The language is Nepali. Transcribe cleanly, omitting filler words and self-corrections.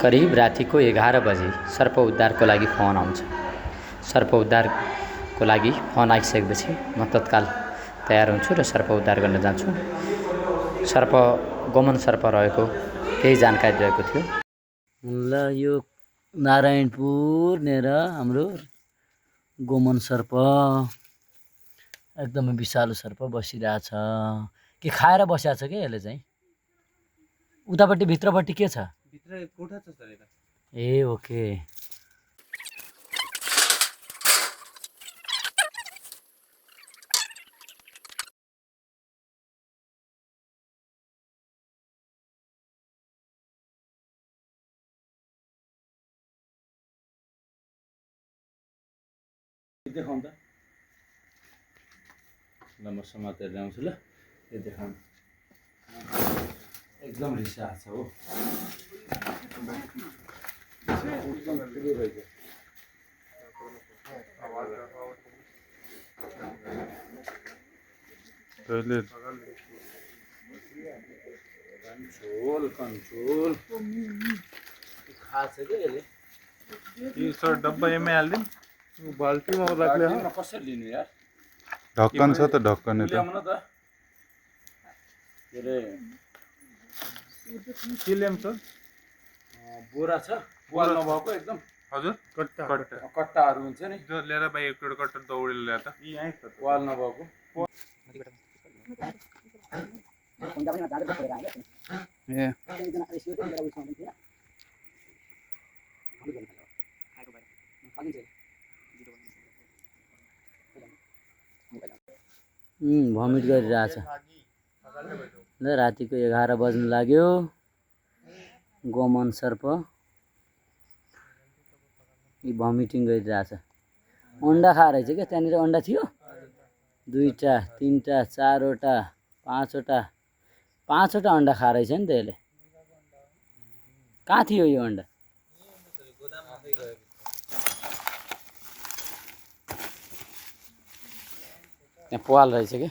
करिब रातिको 11 बजे सर्प उद्धारको लागि फोन आउँछ। सर्प उद्धारको लागि फोन आइसकेपछि म तत्काल तयार हुन्छु र सर्प उद्धार गर्न जान्छु। सर्प गोमन सर्प रहेको केही जानकारी रहेको थियो। ल यो नारायणपुर नेर हाम्रो गोमन सर्प एकदमै विषालु सर्प बसिरहेछ। के खाएर बसिरहेछ के यसले चाहिँ? उतापट्टि भित्रपट्टि के छ? भित्र कोठा छ सर यता। ए ओके। देखाउँ त ल म समातेर ल्याउँछु ल। यो देखाउँ एकदम रिसाएको छ हो। कन्ट्रोल खाछ के यसले। यो सर डब्बा एमै हाल्दिउँ बाल्टीमा राख्ले कसरी लिनु यार? ढक्कन छ त ढक्कन त ल्याउन त के अरे के ल्याउँ सर? बोरा छ वाल नभएको एकदम। हजुर कट्टा कट्टा कट्टाहरू हुन्छ नि जो ल्याएर भाइ एक कट्टा दौडेर ल्याए त यहीँ छ वाल नभएको। भमिट गरिरहेछ। ल रातिको 11 बज्न लाग्यो। गोमन सर्प यी भमिटिङ गरिरहेछ। अन्डा खाएर रहेछ क्या? त्यहाँनिर अन्डा थियो 2टा 3टा 4वटा 5वटा अन्डा खाएर रहेछ नि त यसले। कहाँ थियो यो अन्डा? यहाँ पवाल रहेछ क्या।